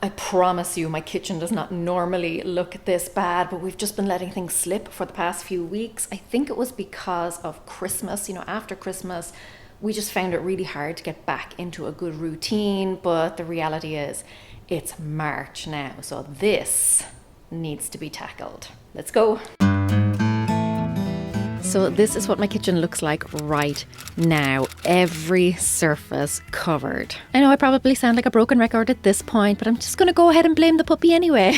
I promise you, my kitchen does not normally look this bad, but we've just been letting things slip for the past few weeks. I think it was because of Christmas. After Christmas, we just found it really hard to get back into a good routine. But the reality is, it's March now, so this needs to be tackled. Let's go. So this is what my kitchen looks like right now. Every surface covered. I know I probably sound like a broken record at this point, but I'm just going to go ahead and blame the puppy anyway.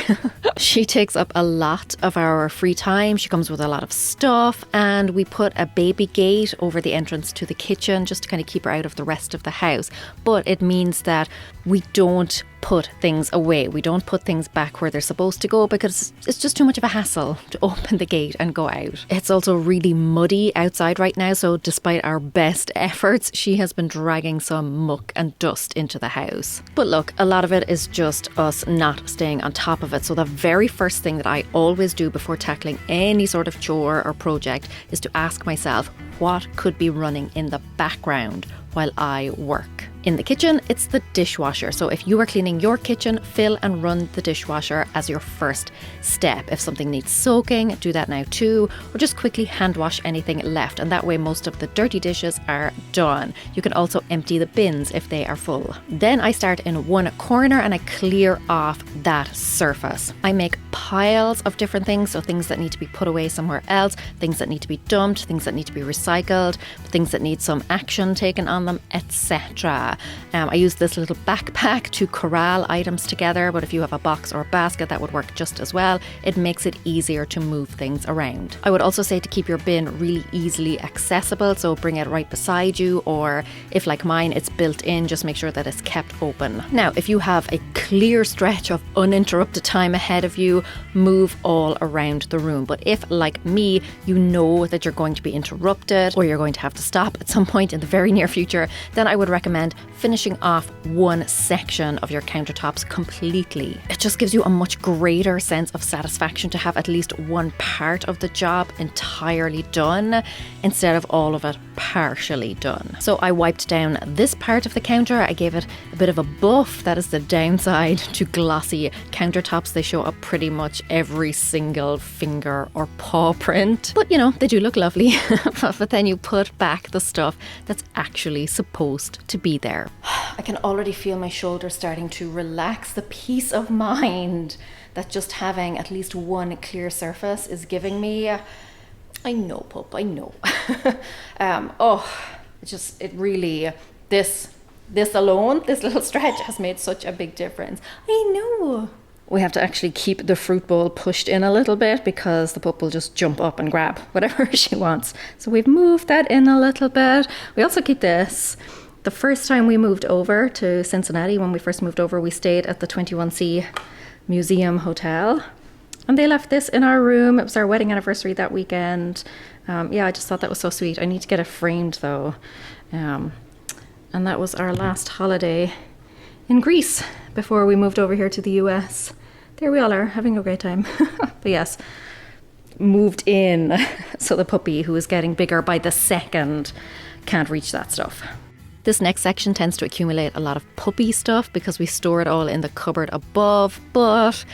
She takes up a lot of our free time. She comes with a lot of stuff, and we put a baby gate over the entrance to the kitchen just to kind of keep her out of the rest of the house. But it means that we don't put things away. We don't put things back where they're supposed to go because it's just too much of a hassle to open the gate and go out. It's also really muddy outside right now, so despite our best efforts, she has been dragging some muck and dust into the house. But look, a lot of it is just us not staying on top of it. So the very first thing that I always do before tackling any sort of chore or project is to ask myself, what could be running in the background while I work? In the kitchen, it's the dishwasher. So if you are cleaning your kitchen, fill and run the dishwasher as your first step. If something needs soaking, do that now too, or just quickly hand wash anything left. And that way most of the dirty dishes are done. You can also empty the bins if they are full. Then I start in one corner and I clear off that surface. I make piles of different things, so things that need to be put away somewhere else, things that need to be dumped, things that need to be recycled, things that need some action taken on them, etc. I use this little backpack to corral items together, but if you have a box or a basket, that would work just as well. It makes it easier to move things around. I would also say to keep your bin really easily accessible, so bring it right beside you, or if like mine, it's built in, just make sure that it's kept open. Now, if you have a clear stretch of uninterrupted time ahead of you, move all around the room. But if, like me, you know that you're going to be interrupted or you're going to have to stop at some point in the very near future, then I would recommend finishing off one section of your countertops completely. It just gives you a much greater sense of satisfaction to have at least one part of the job entirely done instead of all of it partially done. So I wiped down this part of the counter. I gave it a bit of a buff. That is the downside to glossy countertops. They show up pretty much every single finger or paw print. But they do look lovely. But then you put back the stuff that's actually supposed to be there. I can already feel my shoulders starting to relax. The peace of mind that just having at least one clear surface is giving me. I know, pup, I know. This alone, this little stretch has made such a big difference. I know. We have to actually keep the fruit bowl pushed in a little bit because the pup will just jump up and grab whatever she wants. So we've moved that in a little bit. We also keep this. The first time we moved over to Cincinnati, when we first moved over, we stayed at the 21C Museum Hotel. And they left this in our room. It was our wedding anniversary that weekend. I just thought that was so sweet. I need to get it framed though. And that was our last holiday in Greece before we moved over here to the US. There we all are, having a great time. But yes, moved in. So the puppy, who is getting bigger by the second, can't reach that stuff. This next section tends to accumulate a lot of puppy stuff because we store it all in the cupboard above, but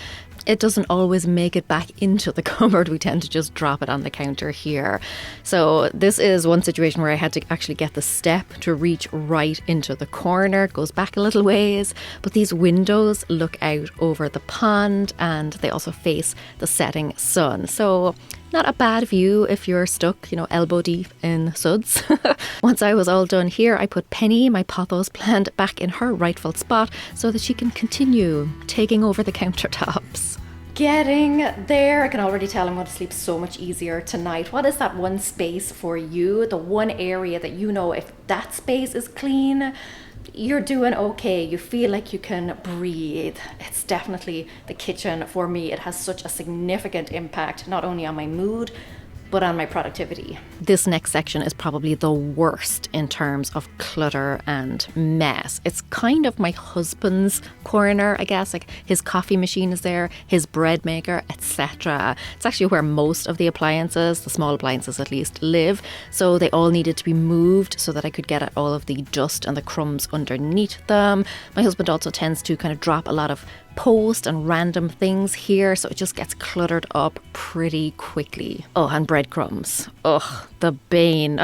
it doesn't always make it back into the cupboard. We tend to just drop it on the counter here. So this is one situation where I had to actually get the step to reach right into the corner. It goes back a little ways, but these windows look out over the pond and they also face the setting sun. So not a bad view if you're stuck, elbow deep in suds. Once I was all done here, I put Penny, my pothos plant, back in her rightful spot so that she can continue taking over the countertops. Getting there. I can already tell I'm going to sleep so much easier tonight. What is that one space for you? The one area that if that space is clean, you're doing okay. You feel like you can breathe. It's definitely the kitchen for me. It has such a significant impact, not only on my mood, but on my productivity. This next section is probably the worst in terms of clutter and mess. It's kind of my husband's corner, I guess. Like his coffee machine is there, his bread maker, etc. It's actually where most of the appliances, the small appliances at least, live. So they all needed to be moved so that I could get at all of the dust and the crumbs underneath them. My husband also tends to kind of drop a lot of post and random things here, so it just gets cluttered up pretty quickly. Oh, and breadcrumbs. Ugh, the bane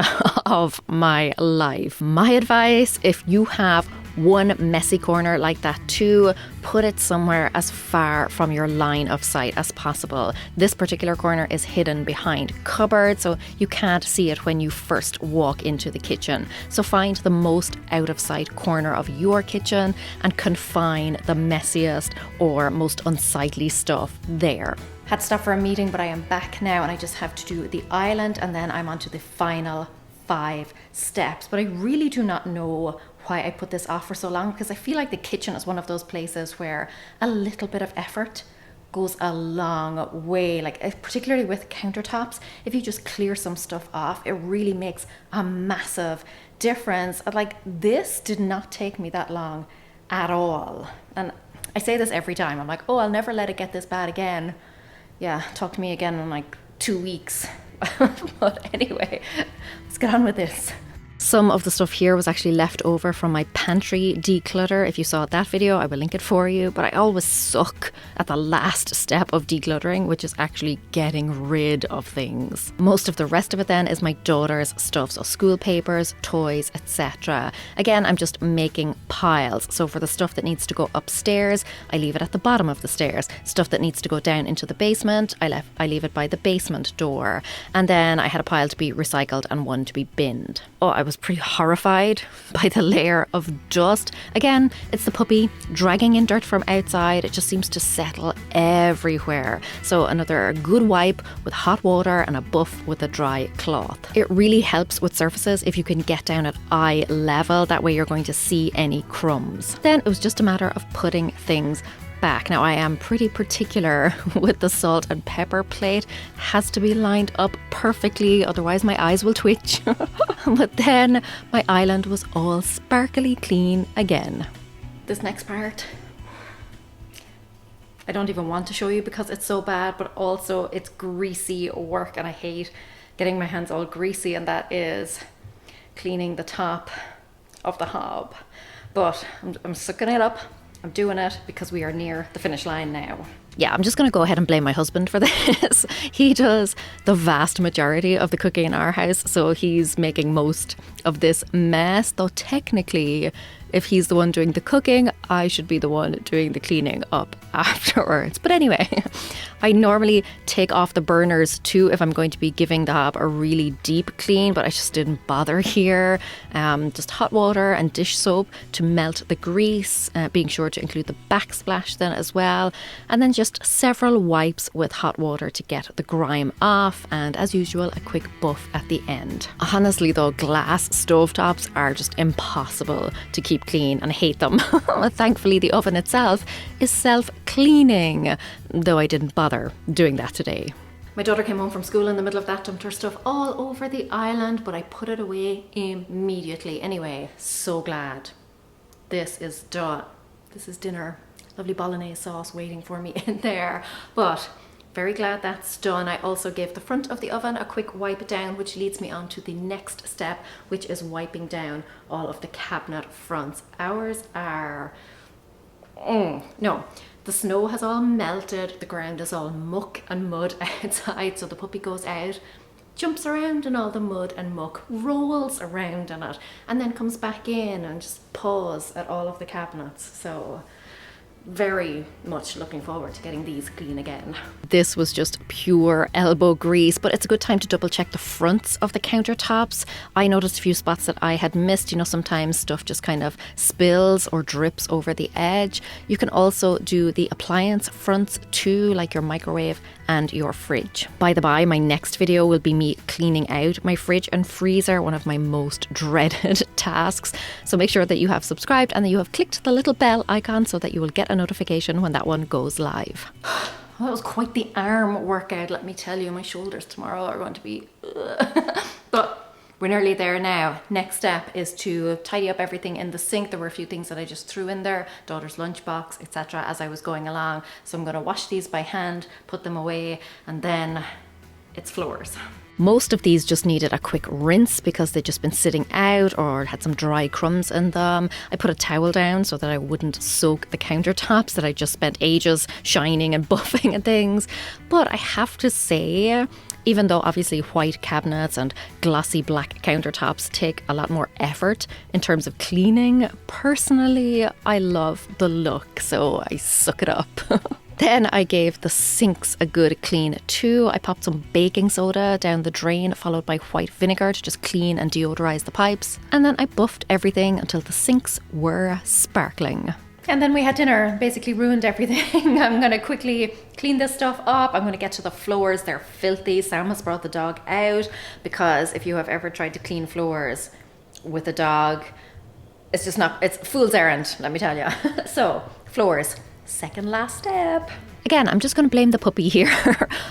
of my life. My advice, if you have one messy corner like that too, put it somewhere as far from your line of sight as possible. This particular corner is hidden behind cupboards, so you can't see it when you first walk into the kitchen. So find the most out of sight corner of your kitchen and confine the messiest or most unsightly stuff there. Had to stop for a meeting, but I am back now and I just have to do the island and then I'm on to the final 5 steps. But I really do not know why I put this off for so long, because I feel like the kitchen is one of those places where a little bit of effort goes a long way. Like particularly with countertops, if you just clear some stuff off, it really makes a massive difference. Like this did not take me that long at all. And I say this every time. I'm like, oh, I'll never let it get this bad again. Yeah, talk to me again in like 2 weeks. But anyway, let's get on with this. Some of the stuff here was actually left over from my pantry declutter. If you saw that video, I will link it for you. But I always suck at the last step of decluttering, which is actually getting rid of things. Most of the rest of it then is my daughter's stuff, so school papers, toys, etc. Again, I'm just making piles. So for the stuff that needs to go upstairs, I leave it at the bottom of the stairs. Stuff that needs to go down into the basement, I leave it by the basement door. And then I had a pile to be recycled and one to be binned. Oh, I was pretty horrified by the layer of dust. Again, it's the puppy dragging in dirt from outside. It just seems to settle everywhere. So another good wipe with hot water and a buff with a dry cloth. It really helps with surfaces if you can get down at eye level. That way you're going to see any crumbs. Then it was just a matter of putting things back. Now I am pretty particular with the salt and pepper plate. It has to be lined up perfectly, otherwise my eyes will twitch. But then my island was all sparkly clean again. This next part, I don't even want to show you because it's so bad, but also it's greasy work and I hate getting my hands all greasy, and that is cleaning the top of the hob. But I'm sucking it up. I'm doing it because we are near the finish line now. Yeah, I'm just going to go ahead and blame my husband for this. He does the vast majority of the cooking in our house, so he's making most of this mess. Though technically, if he's the one doing the cooking, I should be the one doing the cleaning up afterwards. But anyway, I normally take off the burners too if I'm going to be giving the hob a really deep clean, but I just didn't bother here. Just hot water and dish soap to melt the grease, being sure to include the backsplash then as well. And then just several wipes with hot water to get the grime off, and as usual a quick buff at the end. Honestly though, glass stovetops are just impossible to keep clean and I hate them. Thankfully the oven itself is self-cleaning, though I didn't bother doing that today. My daughter came home from school in the middle of that, dumped her stuff all over the island, but I put it away immediately. Anyway, so glad this is done. This is dinner. Lovely bolognese sauce waiting for me in there, but very glad that's done. I also gave the front of the oven a quick wipe down, which leads me on to the next step, which is wiping down all of the cabinet fronts. Ours are, no, the snow has all melted, the ground is all muck and mud outside, so the puppy goes out, jumps around in all the mud and muck, rolls around in it, and then comes back in and just paws at all of the cabinets. So very much looking forward to getting these clean again. This was just pure elbow grease, but it's a good time to double check the fronts of the countertops. I noticed a few spots that I had missed. You know, sometimes stuff just kind of spills or drips over the edge. You can also do the appliance fronts too, like your microwave and your fridge. By the by, my next video will be me cleaning out my fridge and freezer, one of my most dreaded tasks. So make sure that you have subscribed and that you have clicked the little bell icon so that you will get a notification when that one goes live. That was quite the arm workout, let me tell you. My shoulders tomorrow are going to be but we're nearly there now. Next step is to tidy up everything in the sink. There were a few things that I just threw in there, daughter's lunchbox, etc., as I was going along. So I'm going to wash these by hand, put them away, and then it's floors. Most of these just needed a quick rinse because they'd just been sitting out or had some dry crumbs in them. I put a towel down so that I wouldn't soak the countertops that I just spent ages shining and buffing and things. But I have to say, even though obviously white cabinets and glossy black countertops take a lot more effort in terms of cleaning, personally, I love the look, so I suck it up. Then I gave the sinks a good clean too. I popped some baking soda down the drain, followed by white vinegar to just clean and deodorize the pipes. And then I buffed everything until the sinks were sparkling. And then we had dinner, basically ruined everything. I'm going to quickly clean this stuff up. I'm going to get to the floors. They're filthy. Sam has brought the dog out because if you have ever tried to clean floors with a dog, it's just not, it's fool's errand, let me tell you. So, floors. Second last step. Again, I'm just going to blame the puppy here.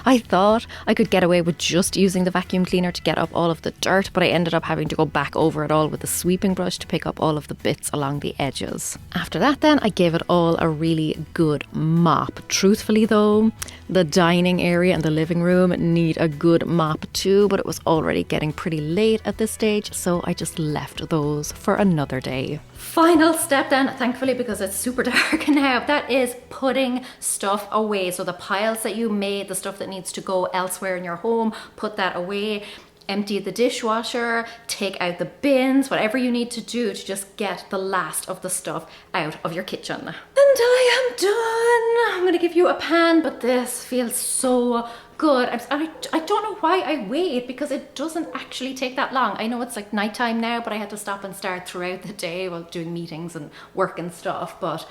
I thought I could get away with just using the vacuum cleaner to get up all of the dirt, but I ended up having to go back over it all with the sweeping brush to pick up all of the bits along the edges. After that then, I gave it all a really good mop. Truthfully though, the dining area and the living room need a good mop too, but it was already getting pretty late at this stage, so I just left those for another day. Final step then, thankfully, because it's super dark now, that is putting stuff away. So the piles that you made, the stuff that needs to go elsewhere in your home, put that away. Empty the dishwasher, take out the bins, whatever you need to do to just get the last of the stuff out of your kitchen. And I am done. I'm gonna give you a pan, but this feels so good. I don't know why I wait, because it doesn't actually take that long. I know it's like nighttime now, but I had to stop and start throughout the day while doing meetings and work and stuff, but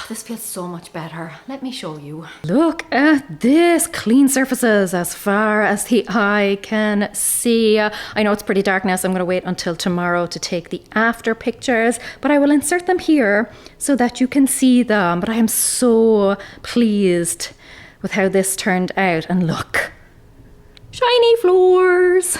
this feels so much better. Let me show you. Look at this. Clean surfaces as far as the eye can see. I know it's pretty dark now, so I'm going to wait until tomorrow to take the after pictures, but I will insert them here so that you can see them. But I am so pleased with how this turned out. And look, shiny floors.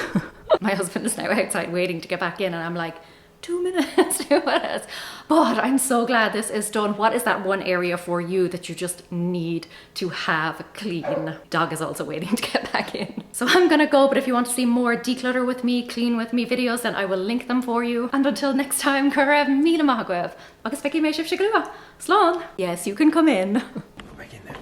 My husband is now outside waiting to get back in, and I'm like, 2 minutes, 2 minutes. But I'm so glad this is done. What is that one area for you that you just need to have clean? Dog is also waiting to get back in. So I'm gonna go, but if you want to see more declutter with me, clean with me videos, then I will link them for you. And until next time, Cura Mila Mahagwev. Agus Becky May Shif Shiglua. Slán. Yes, you can come in. Go back in there.